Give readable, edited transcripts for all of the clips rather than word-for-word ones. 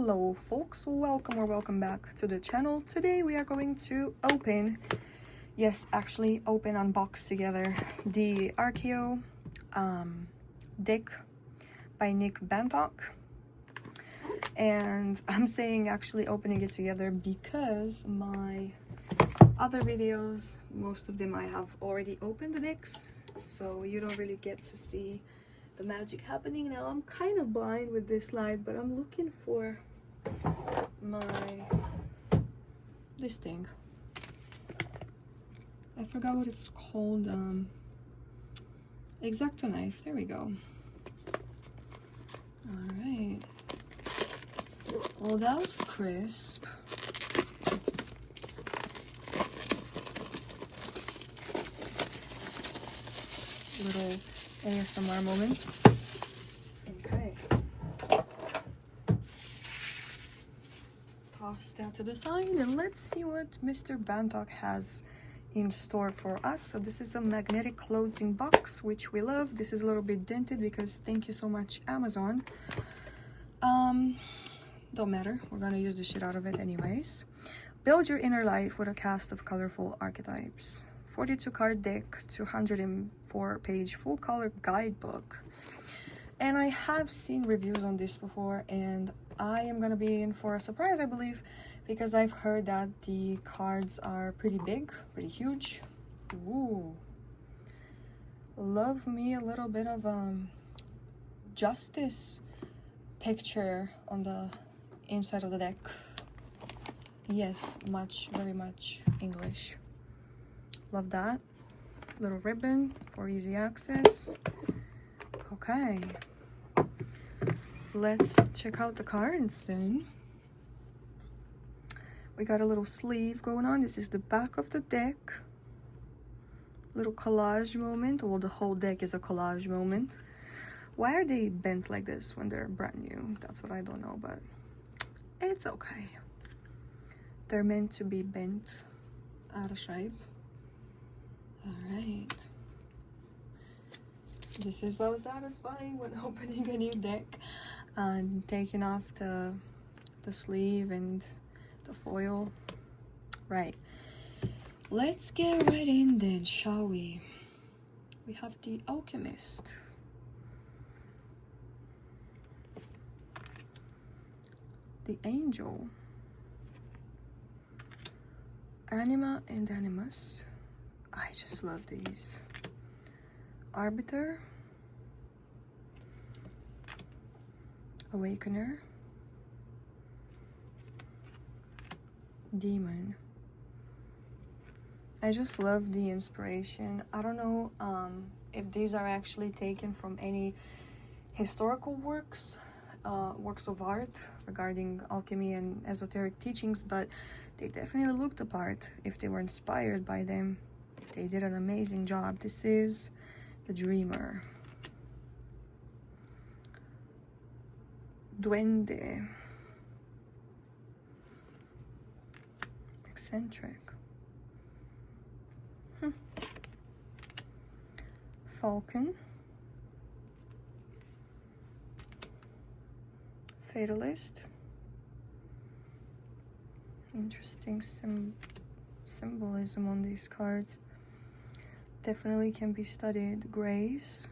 Hello folks, welcome or welcome back to the channel. Today we are going to open, unbox together the Archeo deck by Nick Bantock. And I'm saying actually opening it together because my other videos, most of them I have already opened the decks, so you don't really get to see the magic happening. Now I'm kind of blind with this light, but I'm looking for this thing. I forgot what it's called. X-Acto knife. There we go. All right. Well, that was crisp. Little ASMR moment. Okay. Toss that to the side and let's see what Mr. Bantock has in store for us. So this is a magnetic closing box, which we love. This is a little bit dented because thank you so much, Amazon. Don't matter, we're gonna use the shit out of it anyways. Build your inner life with a cast of colorful archetypes. 42 card deck, 204 page full color guidebook. And I have seen reviews on this before, and I am gonna be in for a surprise, I believe, because I've heard that the cards are pretty big, pretty huge. Ooh, love me a little bit of justice picture on the inside of the deck. Yes, very much English. Love that. Little ribbon for easy access. Okay, let's check out the cards then. We got a little sleeve going on. This is the back of the deck. Little collage moment. Well, the whole deck is a collage moment. Why are they bent like this when they're brand new? That's what I don't know, but it's okay. They're meant to be bent out of shape. All right. This is so satisfying when opening a new deck and taking off the sleeve and the foil. Right. Let's get right in then, shall we? We have the Alchemist. The Angel. Anima and Animus. I just love these. Arbiter. Awakener. Demon. I just love the inspiration. I don't know if these are actually taken from any historical works of art regarding alchemy and esoteric teachings, but they definitely look the part. If they were inspired by them, they did an amazing job. This is the Dreamer. Duende. Eccentric. Falcon. Fatalist. Interesting symbolism on these cards. Definitely can be studied. Grace.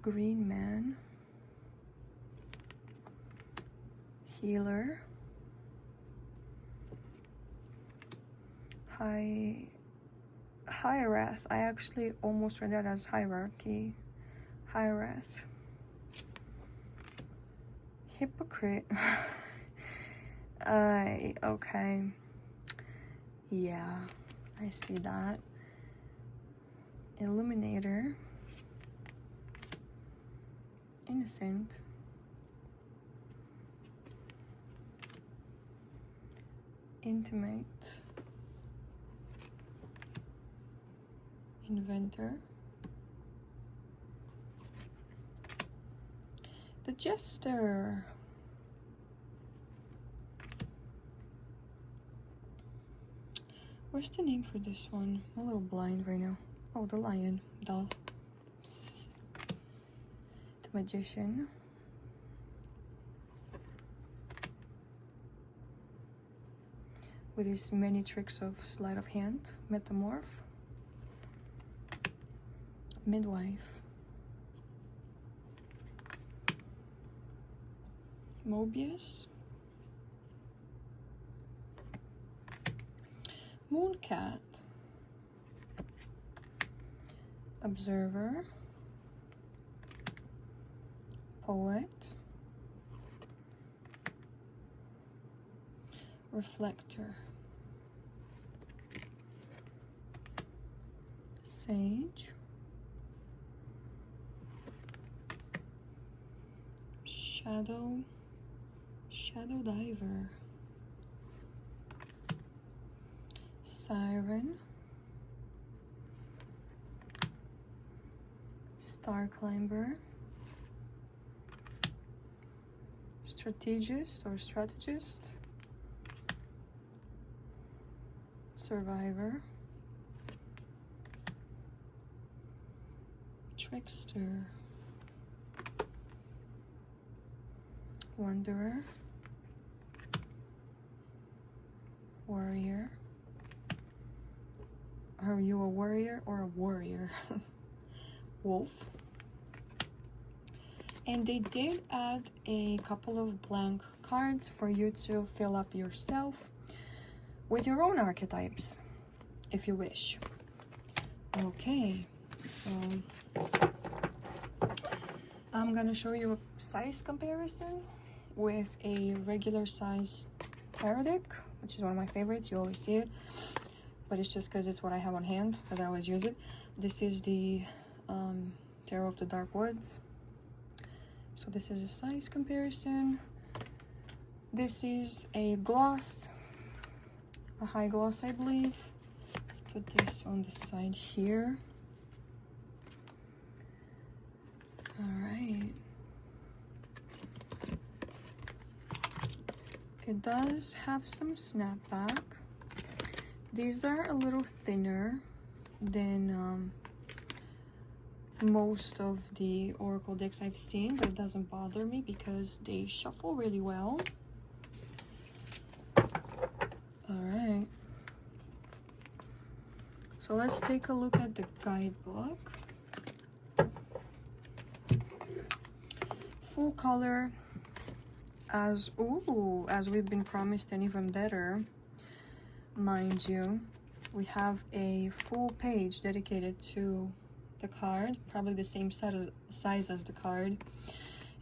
Green Man. Healer. Hierarch. I actually almost read that as hierarchy. Hierarch. Hypocrite. Okay. Yeah, I see that. Illuminator. Innocent. Intimate. Inventor. The Jester. Where's the name for this one? I'm a little blind right now. Oh, the Lion. Duh. Magician, with his many tricks of sleight of hand. Metamorph, Midwife, Mobius, Mooncat, Observer, Poet, Reflector, Sage, Shadow Diver, Siren, Star Climber, Strategist, Survivor, Trickster, Wanderer, Warrior. Are you a warrior or a warrior? Wolf. And they did add a couple of blank cards for you to fill up yourself with your own archetypes, if you wish. Okay, so I'm gonna show you a size comparison with a regular size tarot deck, which is one of my favorites. You always see it, but it's just because it's what I have on hand, because I always use it. This is the Tarot of the Dark Woods. So this is a size comparison. This is a gloss, a high gloss, I believe. Let's put this on the side here. All right. It does have some snapback. These are a little thinner than most of the oracle decks I've seen, but it doesn't bother me because they shuffle really well. All right. So let's take a look at the guidebook. Full color, as we've been promised, and even better, mind you. We have a full page dedicated to the card, probably the same size as the card.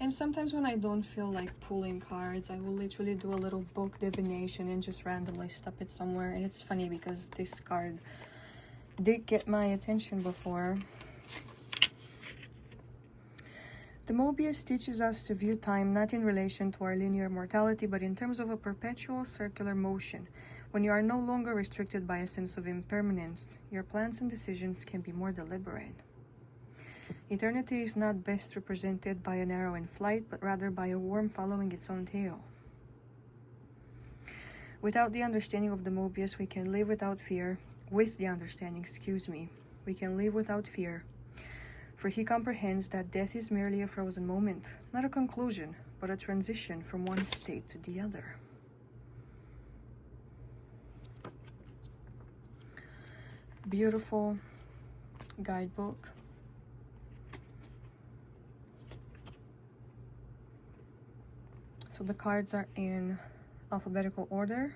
And sometimes when I don't feel like pulling cards, I will literally do a little book divination and just randomly stuff it somewhere. And it's funny because this card did get my attention before. The Mobius teaches us to view time not in relation to our linear mortality, but in terms of a perpetual circular motion. When you are no longer restricted by a sense of impermanence, your plans and decisions can be more deliberate. Eternity is not best represented by an arrow in flight, but rather by a worm following its own tail. Without the understanding of the Mobius, we can live without fear. With the understanding, we can live without fear. For he comprehends that death is merely a frozen moment, not a conclusion, but a transition from one state to the other. Beautiful guidebook. So the cards are in alphabetical order.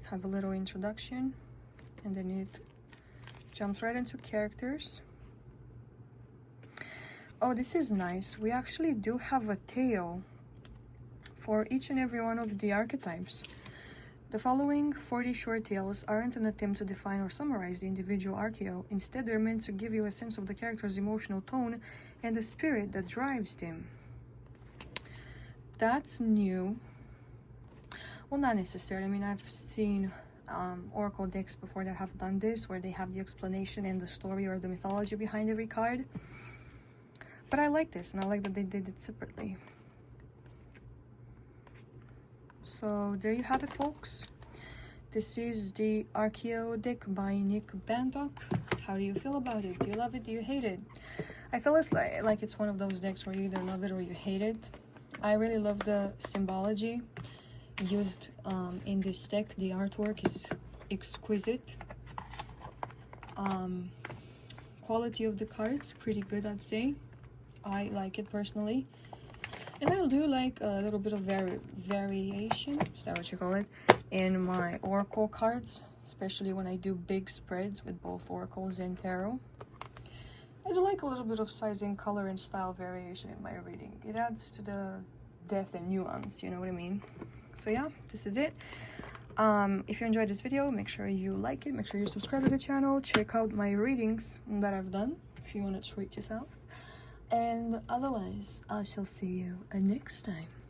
Have a little introduction, and then it jumps right into characters. Oh, this is nice. We actually do have a tale for each and every one of the archetypes. The following 40 short tales aren't an attempt to define or summarize the individual Archeo. Instead, they're meant to give you a sense of the character's emotional tone and the spirit that drives them. That's new. Well, not necessarily. I mean, I've seen oracle decks before that have done this, where they have the explanation and the story or the mythology behind every card. But I like this, and I like that they did it separately. So there you have it, folks. This is the Archeo deck by Nick Bantock. How do you feel about it? Do you love it? Do you hate it? I feel it's like it's one of those decks where you either love it or you hate it. I really love the symbology used in this deck. The artwork is exquisite. Quality of the cards pretty good, I'd say. I like it personally. And I do like a little bit of variation, is that what you call it, in my Oracle cards, especially when I do big spreads with both Oracles and Tarot. I do like a little bit of sizing, color, and style variation in my reading. It adds to the depth and nuance, you know what I mean? So yeah, this is it. If you enjoyed this video, make sure you like it, make sure you subscribe to the channel, check out my readings that I've done if you want to treat yourself. And otherwise, I shall see you next time.